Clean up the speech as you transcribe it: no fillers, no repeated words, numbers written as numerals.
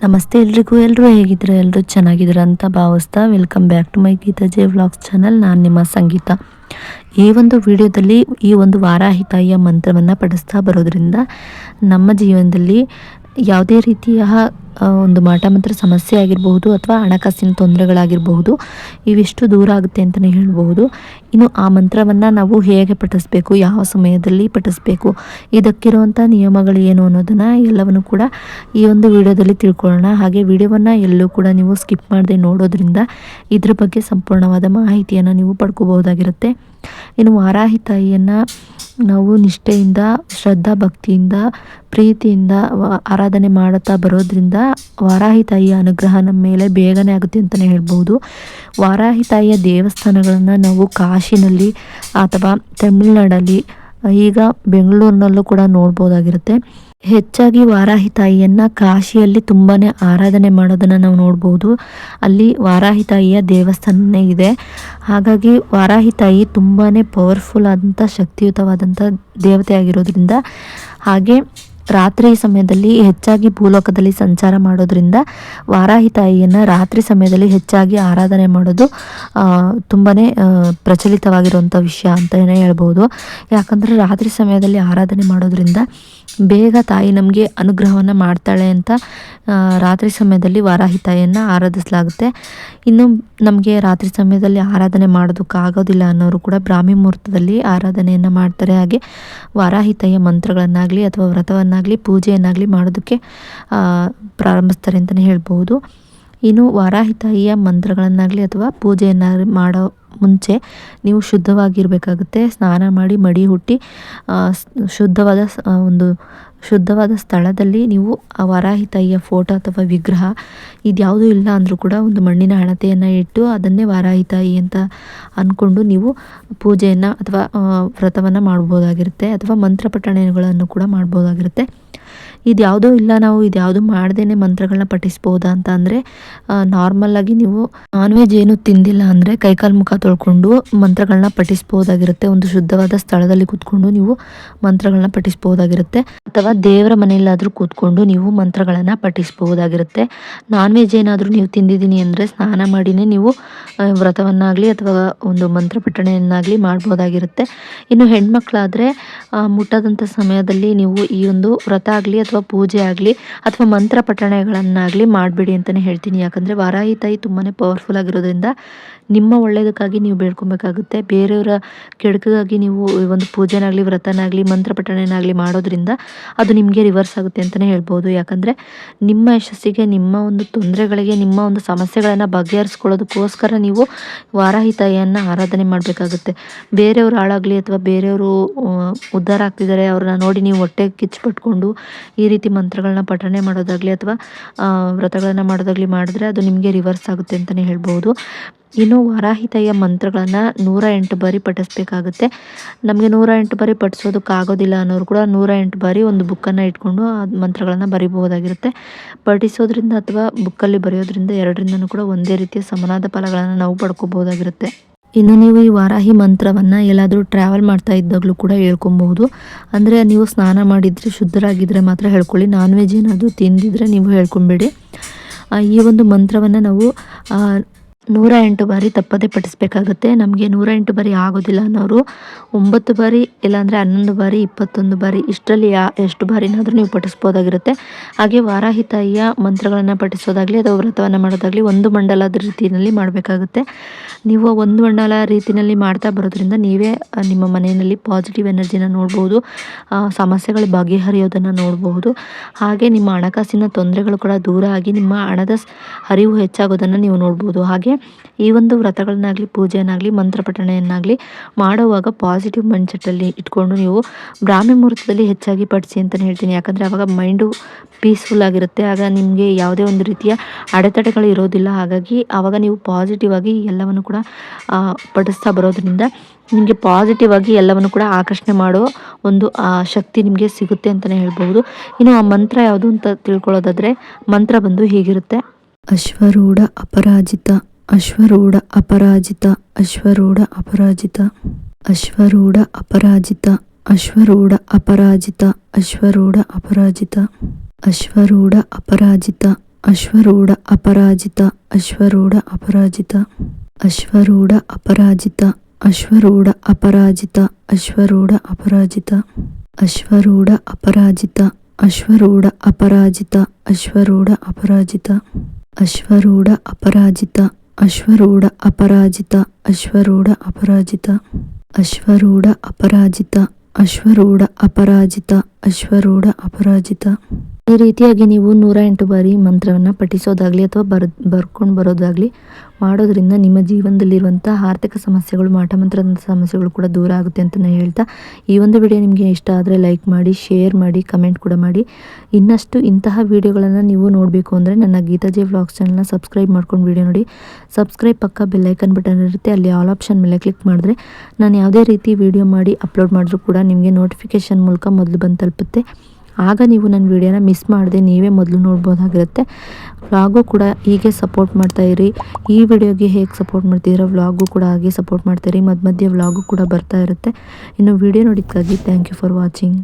ನಮಸ್ತೆ ಎಲ್ರಿಗೂ. ಎಲ್ಲರೂ ಹೇಗಿದ್ದೀರಾ? ಎಲ್ಲರೂ ಚೆನ್ನಾಗಿದ್ದೀರಾ ಅಂತ ಭಾವಿಸ್ತಾ welcome back to my Geetha J vlogs channel. ನಾನು ನಿಮ್ಮ ಸಂಗೀತ. ಈ ಒಂದು ವಿಡಿಯೋದಲ್ಲಿ ಈ ಒಂದು ವಾರಾಹಿ ತಾಯಿಯ ಮಂತ್ರವನ್ನು ಪಠಿಸ್ತಾ ಬರೋದ್ರಿಂದ ನಮ್ಮ ಜೀವನದಲ್ಲಿ ಯಾವುದೇ ರೀತಿಯ ಒಂದು ಮಾಟ ಮಂತ್ರ ಸಮಸ್ಯೆ ಆಗಿರಬಹುದು ಅಥವಾ ಹಣಕಾಸಿನ ತೊಂದರೆಗಳಾಗಿರಬಹುದು, ಇವಿಷ್ಟು ದೂರ ಆಗುತ್ತೆ ಅಂತಲೇ ಹೇಳ್ಬಹುದು. ಇನ್ನು ಆ ಮಂತ್ರವನ್ನು ನಾವು ಹೇಗೆ ಪಠಿಸ್ಬೇಕು, ಯಾವ ಸಮಯದಲ್ಲಿ ಪಠಿಸ್ಬೇಕು, ಇದಕ್ಕಿರುವಂಥ ನಿಯಮಗಳು ಏನು ಅನ್ನೋದನ್ನು ಎಲ್ಲವನ್ನು ಕೂಡ ಈ ಒಂದು ವಿಡಿಯೋದಲ್ಲಿ ತಿಳ್ಕೊಳ್ಳೋಣ. ಹಾಗೆ ವಿಡಿಯೋವನ್ನು ಎಲ್ಲೂ ಕೂಡ ನೀವು ಸ್ಕಿಪ್ ಮಾಡದೆ ನೋಡೋದ್ರಿಂದ ಇದ್ರ ಬಗ್ಗೆ ಸಂಪೂರ್ಣವಾದ ಮಾಹಿತಿಯನ್ನು ನೀವು ಪಡ್ಕೋಬಹುದಾಗಿರುತ್ತೆ. ಇನ್ನು ವಾರಾಹಿ ತಾಯಿಯನ್ನು ನಾವು ನಿಷ್ಠೆಯಿಂದ, ಶ್ರದ್ಧಾ ಭಕ್ತಿಯಿಂದ, ಪ್ರೀತಿಯಿಂದ ಆರಾಧನೆ ಮಾಡುತ್ತಾ ಬರೋದ್ರಿಂದ ವಾರಾಹಿ ತಾಯಿಯ ಅನುಗ್ರಹ ನಮ್ಮ ಮೇಲೆ ಬೇಗನೆ ಆಗುತ್ತೆ ಅಂತಲೇ ಹೇಳ್ಬೋದು. ವಾರಾಹಿ ತಾಯಿಯ ದೇವಸ್ಥಾನಗಳನ್ನು ನಾವು ಕಾಶಿನಲ್ಲಿ ಅಥವಾ ತಮಿಳುನಾಡಲ್ಲಿ, ಈಗ ಬೆಂಗಳೂರಿನಲ್ಲೂ ಕೂಡ ನೋಡ್ಬೋದಾಗಿರುತ್ತೆ. ಹೆಚ್ಚಾಗಿ ವಾರಾಹಿ ತಾಯಿಯನ್ನು ಕಾಶಿಯಲ್ಲಿ ತುಂಬಾ ಆರಾಧನೆ ಮಾಡೋದನ್ನು ನಾವು ನೋಡ್ಬೋದು. ಅಲ್ಲಿ ವಾರಾಹಿ ತಾಯಿಯ ದೇವಸ್ಥಾನನೇ ಇದೆ. ಹಾಗಾಗಿ ವಾರಾಹಿ ತಾಯಿ ತುಂಬಾ ಪವರ್ಫುಲ್ ಆದಂಥ, ಶಕ್ತಿಯುತವಾದಂಥ ದೇವತೆ ಆಗಿರೋದ್ರಿಂದ, ಹಾಗೆ ರಾತ್ರಿ ಸಮಯದಲ್ಲಿ ಹೆಚ್ಚಾಗಿ ಭೂಲೋಕದಲ್ಲಿ ಸಂಚಾರ ಮಾಡೋದ್ರಿಂದ ವಾರಾಹಿ ತಾಯಿಯನ್ನು ರಾತ್ರಿ ಸಮಯದಲ್ಲಿ ಹೆಚ್ಚಾಗಿ ಆರಾಧನೆ ಮಾಡೋದು ತುಂಬಾ ಪ್ರಚಲಿತವಾಗಿರುವಂಥ ವಿಷಯ ಅಂತಲೇ ಹೇಳ್ಬೋದು. ಯಾಕಂದರೆ ರಾತ್ರಿ ಸಮಯದಲ್ಲಿ ಆರಾಧನೆ ಮಾಡೋದ್ರಿಂದ ಬೇಗ ತಾಯಿ ನಮಗೆ ಅನುಗ್ರಹವನ್ನು ಮಾಡ್ತಾಳೆ ಅಂತ ರಾತ್ರಿ ಸಮಯದಲ್ಲಿ ವಾರಾಹಿ ತಾಯಿಯನ್ನು ಆರಾಧಿಸಲಾಗುತ್ತೆ. ಇನ್ನು ನಮಗೆ ರಾತ್ರಿ ಸಮಯದಲ್ಲಿ ಆರಾಧನೆ ಮಾಡೋದಕ್ಕಾಗೋದಿಲ್ಲ ಅನ್ನೋರು ಕೂಡ ಬ್ರಾಹ್ಮಿ ಮುಹೂರ್ತದಲ್ಲಿ ಆರಾಧನೆಯನ್ನು ಮಾಡ್ತಾರೆ. ಹಾಗೆ ವಾರಾಹಿ ತಾಯಿಯ ಮಂತ್ರಗಳನ್ನಾಗಲಿ ಅಥವಾ ವ್ರತವನ್ನಾಗಲಿ ಪೂಜೆಯನ್ನಾಗಲಿ ಮಾಡೋದಕ್ಕೆ ಪ್ರಾರಂಭಿಸ್ತಾರೆ ಅಂತಲೇ ಹೇಳ್ಬೋದು. ಇನ್ನು ವಾರಾಹಿ ತಾಯಿಯ ಮಂತ್ರಗಳನ್ನಾಗಲಿ ಅಥವಾ ಪೂಜೆಯನ್ನಾಗಲಿ ಮಾಡೋ ಮುಂಚೆ ನೀವು ಶುದ್ಧವಾಗಿರಬೇಕಾಗುತ್ತೆ. ಸ್ನಾನ ಮಾಡಿ ಮಡಿ ಹುಟ್ಟಿ ಶುದ್ಧವಾದ ಸ್ಥಳದಲ್ಲಿ ನೀವು ಆ ವಾರಾಹಿ ತಾಯಿಯ ಫೋಟೋ ಅಥವಾ ವಿಗ್ರಹ ಇದ್ಯಾವುದೂ ಇಲ್ಲ ಅಂದರೂ ಕೂಡ ಒಂದು ಮಣ್ಣಿನ ಹಣತೆಯನ್ನು ಇಟ್ಟು ಅದನ್ನೇ ವಾರಾಹಿ ತಾಯಿ ಅಂತ ಅಂದ್ಕೊಂಡು ನೀವು ಪೂಜೆಯನ್ನು ಅಥವಾ ವ್ರತವನ್ನು ಮಾಡ್ಬೋದಾಗಿರುತ್ತೆ, ಅಥವಾ ಮಂತ್ರ ಪಠಣೆಗಳನ್ನು ಕೂಡ ಮಾಡ್ಬೋದಾಗಿರುತ್ತೆ. ಇದ್ಯಾವುದೋ ಇಲ್ಲ, ನಾವು ಇದ್ಯಾವುದು ಮಾಡ್ದೇ ಮಂತ್ರಗಳನ್ನ ಪಠಿಸ್ಬೋದಾ ಅಂತ ಅಂದರೆ, ನಾರ್ಮಲ್ಲಾಗಿ ನೀವು ನಾನ್ ವೆಜ್ ಏನು ತಿಂದಿಲ್ಲ ಅಂದರೆ ಕೈಕಾಲು ಮುಖ ತೊಳ್ಕೊಂಡು ಮಂತ್ರಗಳನ್ನ ಪಠಿಸ್ಬೋದಾಗಿರುತ್ತೆ. ಒಂದು ಶುದ್ಧವಾದ ಸ್ಥಳದಲ್ಲಿ ಕೂತ್ಕೊಂಡು ನೀವು ಮಂತ್ರಗಳನ್ನ ಪಠಿಸ್ಬೋದಾಗಿರುತ್ತೆ, ಅಥವಾ ದೇವರ ಮನೆಯಲ್ಲಾದರೂ ಕೂತ್ಕೊಂಡು ನೀವು ಮಂತ್ರಗಳನ್ನು ಪಠಿಸ್ಬೋದಾಗಿರುತ್ತೆ. ನಾನ್ ವೆಜ್ ಏನಾದರೂ ನೀವು ತಿಂದಿದ್ದೀನಿ ಅಂದರೆ ಸ್ನಾನ ಮಾಡಿನೇ ನೀವು ವ್ರತವನ್ನಾಗಲಿ ಅಥವಾ ಒಂದು ಮಂತ್ರ ಪಠಣೆಯನ್ನಾಗಲಿ ಮಾಡ್ಬೋದಾಗಿರುತ್ತೆ. ಇನ್ನು ಹೆಣ್ಮಕ್ಳಾದರೆ ಮುಟ್ಟದಂಥ ಸಮಯದಲ್ಲಿ ನೀವು ಈ ಒಂದು ವ್ರತ ಆಗಲಿ ಅಥವಾ ಪೂಜೆ ಆಗಲಿ ಅಥವಾ ಮಂತ್ರ ಪಠಣೆಗಳನ್ನಾಗಲಿ ಮಾಡಬೇಡಿ ಅಂತಲೇ ಹೇಳ್ತೀನಿ. ಯಾಕಂದರೆ ವಾರಾಹಿ ತಾಯಿ ತುಂಬಾ ಪವರ್ಫುಲ್ ಆಗಿರೋದ್ರಿಂದ ನಿಮ್ಮ ಒಳ್ಳೆಯದಕ್ಕಾಗಿ ನೀವು ಬೇಡ್ಕೊಬೇಕಾಗುತ್ತೆ. ಬೇರೆಯವರ ಕೆಡುಕಿಗಾಗಿ ನೀವು ಒಂದು ಪೂಜೆನಾಗಲಿ ವ್ರತನಾಗಲಿ ಮಂತ್ರ ಪಠಣೆನಾಗಲಿ ಮಾಡೋದ್ರಿಂದ ಅದು ನಿಮಗೆ ರಿವರ್ಸ್ ಆಗುತ್ತೆ ಅಂತಲೇ ಹೇಳ್ಬೋದು. ಯಾಕಂದರೆ ನಿಮ್ಮ ಯಶಸ್ಸಿಗೆ, ನಿಮ್ಮ ಒಂದು ತೊಂದರೆಗಳಿಗೆ, ನಿಮ್ಮ ಒಂದು ಸಮಸ್ಯೆಗಳನ್ನು ಬಗೆಹರಿಸ್ಕೊಳ್ಳೋದಕ್ಕೋಸ್ಕರ ನೀವು ವಾರಾಹಿ ತಾಯಿಯನ್ನು ಆರಾಧನೆ ಮಾಡಬೇಕಾಗುತ್ತೆ. ಬೇರೆಯವರು ಹಾಳಾಗಲಿ ಅಥವಾ ಬೇರೆಯವರು ಉದ್ಧಾರ ಆಗ್ತಿದ್ದಾರೆ ಅವ್ರನ್ನ ನೋಡಿ ನೀವು ಹೊಟ್ಟೆ ಕಿಚ್ಚುಪಟ್ಕೊಂಡು ಈ ರೀತಿ ಮಂತ್ರಗಳನ್ನ ಪಠಣೆ ಮಾಡೋದಾಗಲಿ ಅಥವಾ ವ್ರತಗಳನ್ನು ಮಾಡೋದಾಗಲಿ ಮಾಡಿದ್ರೆ ಅದು ನಿಮಗೆ ರಿವರ್ಸ್ ಆಗುತ್ತೆ ಅಂತಲೇ ಹೇಳ್ಬೋದು. ಇನ್ನು ವಾರಾಹಿ ತಾಯಿಯ ಮಂತ್ರಗಳನ್ನು 108 ಬಾರಿ ಪಠಿಸ್ಬೇಕಾಗುತ್ತೆ. ನಮಗೆ 108 ಬಾರಿ ಪಠಿಸೋದಕ್ಕಾಗೋದಿಲ್ಲ ಅನ್ನೋರು ಕೂಡ 108 ಬಾರಿ ಒಂದು ಬುಕ್ಕನ್ನು ಇಟ್ಕೊಂಡು ಆ ಮಂತ್ರಗಳನ್ನು ಬರಿಬಹುದಾಗಿರುತ್ತೆ. ಪಠಿಸೋದ್ರಿಂದ ಅಥವಾ ಬುಕ್ಕಲ್ಲಿ ಬರೆಯೋದ್ರಿಂದ ಎರಡರಿಂದನೂ ಕೂಡ ಒಂದೇ ರೀತಿಯ ಸಮನಾದ ಫಲಗಳನ್ನು ನಾವು ಪಡ್ಕೋಬಹುದಾಗಿರುತ್ತೆ. ಇನ್ನು ನೀವು ಈ ವಾರಾಹಿ ಮಂತ್ರವನ್ನು ಎಲ್ಲಾದರೂ ಟ್ರಾವೆಲ್ ಮಾಡ್ತಾ ಇದ್ದಾಗಲೂ ಕೂಡ ಹೇಳ್ಕೊಬಹುದು. ಅಂದರೆ ನೀವು ಸ್ನಾನ ಮಾಡಿದರೆ, ಶುದ್ಧರಾಗಿದ್ದರೆ ಮಾತ್ರ ಹೇಳ್ಕೊಳ್ಳಿ. ನಾನ್ ವೆಜ್ ಏನಾದರೂ ತಿಂದಿದ್ರೆ ನೀವು ಹೇಳ್ಕೊಬೇಡಿ. ಈ ಒಂದು ಮಂತ್ರವನ್ನು ನಾವು 108 ಬಾರಿ ತಪ್ಪದೇ ಪಠಿಸ್ಬೇಕಾಗುತ್ತೆ. ನಮಗೆ 108 ಬಾರಿ ಆಗೋದಿಲ್ಲ ಅನ್ನೋರು 9 ಬಾರಿ, ಇಲ್ಲಾಂದರೆ 11 ಬಾರಿ, 21 ಬಾರಿ, ಇಷ್ಟರಲ್ಲಿ ಎಷ್ಟು ಬಾರಿನಾದರೂ ನೀವು ಪಠಿಸ್ಬೋದಾಗಿರುತ್ತೆ. ಹಾಗೆ ವಾರಾಹಿ ತಾಯಿಯ ಮಂತ್ರಗಳನ್ನು ಪಠಿಸೋದಾಗಲಿ ಅಥವಾ ವ್ರತವನ್ನು ಮಾಡೋದಾಗಲಿ ಒಂದು ಮಂಡಲದ ರೀತಿಯಲ್ಲಿ ಮಾಡಬೇಕಾಗುತ್ತೆ. ನೀವು ಒಂದು ಮಂಡಲ ರೀತಿಯಲ್ಲಿ ಮಾಡ್ತಾ ಬರೋದ್ರಿಂದ ನೀವೇ ನಿಮ್ಮ ಮನೆಯಲ್ಲಿ ಪಾಸಿಟಿವ್ ಎನರ್ಜಿನ ನೋಡ್ಬೋದು, ಸಮಸ್ಯೆಗಳು ಬಗೆಹರಿಯೋದನ್ನು ನೋಡಬಹುದು. ಹಾಗೆ ನಿಮ್ಮ ಹಣಕಾಸಿನ ತೊಂದರೆಗಳು ಕೂಡ ದೂರ ಆಗಿ ನಿಮ್ಮ ಹಣದ ಹರಿವು ಹೆಚ್ಚಾಗೋದನ್ನು ನೀವು ನೋಡ್ಬೋದು. ಹಾಗೆ ಈ ಒಂದು ವ್ರತಗಳನ್ನಾಗಲಿ ಪೂಜೆಯನ್ನಾಗಲಿ ಮಂತ್ರ ಪಠಣೆಯನ್ನಾಗಲಿ ಮಾಡುವಾಗ ಪಾಸಿಟಿವ್ ಮೈಂಡ್ಸೆಟ್ಟಲ್ಲಿ ಇಟ್ಕೊಂಡು ನೀವು ಬ್ರಾಹ್ಮಿ ಮುಹೂರ್ತದಲ್ಲಿ ಹೆಚ್ಚಾಗಿ ಪಠಿಸಿ ಅಂತಲೇ ಹೇಳ್ತೀನಿ. ಯಾಕಂದರೆ ಆವಾಗ ಮೈಂಡು ಪೀಸ್ಫುಲ್ ಆಗಿರುತ್ತೆ. ಆಗ ನಿಮಗೆ ಯಾವುದೇ ಒಂದು ರೀತಿಯ ಅಡೆತಡೆಗಳು ಇರೋದಿಲ್ಲ. ಹಾಗಾಗಿ ಆವಾಗ ನೀವು ಪಾಸಿಟಿವ್ ಆಗಿ ಎಲ್ಲವನ್ನು ಕೂಡ ಪಠಿಸ್ತಾ ಬರೋದ್ರಿಂದ ನಿಮಗೆ ಪಾಸಿಟಿವ್ ಆಗಿ ಎಲ್ಲವನ್ನು ಕೂಡ ಆಕರ್ಷಣೆ ಮಾಡೋ ಒಂದು ಶಕ್ತಿ ನಿಮಗೆ ಸಿಗುತ್ತೆ ಅಂತಲೇ ಹೇಳ್ಬೋದು. ಇನ್ನು ಆ ಮಂತ್ರ ಯಾವುದು ಅಂತ ತಿಳ್ಕೊಳ್ಳೋದಾದರೆ, ಮಂತ್ರ ಬಂದು ಹೀಗಿರುತ್ತೆ: ಅಶ್ವರೂಢ ಅಪರಾಜಿತ, ಅಶ್ವರೂಢ ಅಪರಾಜಿತ, ಅಶ್ವರೂಢ ಅಪರಾಜಿತ, ಅಶ್ವರೂಢ ಅಪರಾಜಿತ, ಅಶ್ವರೂಢ ಅಪರಾಜಿತ, ಅಶ್ವರೂಢ ಅಪರಾಜಿತ, ಅಶ್ವರೂಢ ಅಪರಾಜಿತ, ಅಶ್ವರೂಢ ಅಪರಾಜಿತ ಅಶ್ವರೂಢ ಅಪರಾಜಿತ ಅಶ್ವರೂಢ ಅಪರಾಜಿತ ಅಶ್ವರೂಢ ಅಪರಾಜಿತ ಅಶ್ವರೂಢ ಅಪರಾಜಿತ ಅಶ್ವರೂಢ ಅಪರಾಜಿತ ಅಶ್ವರೂಢ ಅಪರಾಜಿತ ಅಶ್ವರೂಢ ಅಪರಾಜಿತ ಅಶ್ವರೂಢ ಅಪರಾಜಿತ ಅಶ್ವರೂಢ ಅಪರಾಜಿತ ಅಶ್ವರೂಢ ಅಪರಾಜಿತ ಅಶ್ವರೂಢ ಅಪರಾಜಿತ ಅಶ್ವರೂಢ ಅಪರಾಜಿತ ಅಶ್ವರೂಢ ಅಪರಾಜಿತ. ಈ ರೀತಿಯಾಗಿ ನೀವು 108 ಬಾರಿ ಮಂತ್ರವನ್ನು ಪಠಿಸೋದಾಗಲಿ ಅಥವಾ ಬರ್ಕೊಂಡು ಬರೋದಾಗಲಿ ಮಾಡೋದ್ರಿಂದ ನಿಮ್ಮ ಜೀವನದಲ್ಲಿರುವಂಥ ಆರ್ಥಿಕ ಸಮಸ್ಯೆಗಳು, ಮಾಟಮಂತ್ರದ ಸಮಸ್ಯೆಗಳು ಕೂಡ ದೂರ ಆಗುತ್ತೆ ಅಂತ ನಾನು ಹೇಳ್ತಾ, ಈ ಒಂದು ವಿಡಿಯೋ ನಿಮಗೆ ಇಷ್ಟ ಆದರೆ ಲೈಕ್ ಮಾಡಿ, ಶೇರ್ ಮಾಡಿ, ಕಮೆಂಟ್ ಕೂಡ ಮಾಡಿ. ಇನ್ನಷ್ಟು ಇಂತಹ ವಿಡಿಯೋಗಳನ್ನು ನೀವು ನೋಡಬೇಕು ಅಂದರೆ ನನ್ನ ಗೀತಾಜಿ ವ್ಲಾಗ್ಸ್ ಚಾನಲ್ನ ಸಬ್ಸ್ಕ್ರೈಬ್ ಮಾಡ್ಕೊಂಡು ವಿಡಿಯೋ ನೋಡಿ. ಸಬ್ಸ್ಕ್ರೈಬ್ ಪಕ್ಕ ಬೆಲ್ಲೈಕನ್ ಬಟನ್ ಇರುತ್ತೆ, ಅಲ್ಲಿ ಆಲ್ ಆಪ್ಷನ್ ಮೇಲೆ ಕ್ಲಿಕ್ ಮಾಡಿದ್ರೆ ನಾನು ಯಾವುದೇ ರೀತಿ ವಿಡಿಯೋ ಮಾಡಿ ಅಪ್ಲೋಡ್ ಮಾಡಿದ್ರೂ ಕೂಡ ನಿಮಗೆ ನೋಟಿಫಿಕೇಷನ್ ಮೂಲಕ ಮೊದಲು ಬಂದು ತಲುಪುತ್ತೆ. ಆಗ ನೀವು ನನ್ನ ವಿಡಿಯೋನ ಮಿಸ್ ಮಾಡದೆ ನೀವೇ ಮೊದಲು ನೋಡ್ಬೋದಾಗಿರುತ್ತೆ. ವ್ಲಾಗು ಕೂಡ ಹೀಗೆ ಸಪೋರ್ಟ್ ಮಾಡ್ತಾಯಿರಿ. ಈ ವಿಡಿಯೋಗೆ ಹೇಗೆ ಸಪೋರ್ಟ್ ಮಾಡ್ತಿದ್ದೀರಾ ವ್ಲಾಗು ಕೂಡ ಹಾಗೆ ಸಪೋರ್ಟ್ ಮಾಡ್ತಾಯಿರಿ. ಮಧ್ಯ ವ್ಲಾಗು ಕೂಡ ಬರ್ತಾ ಇರುತ್ತೆ. ಇನ್ನು ವಿಡಿಯೋ ನೋಡಿದ್ದಕ್ಕಾಗಿ ಥ್ಯಾಂಕ್ ಯು ಫಾರ್ ವಾಚಿಂಗ್.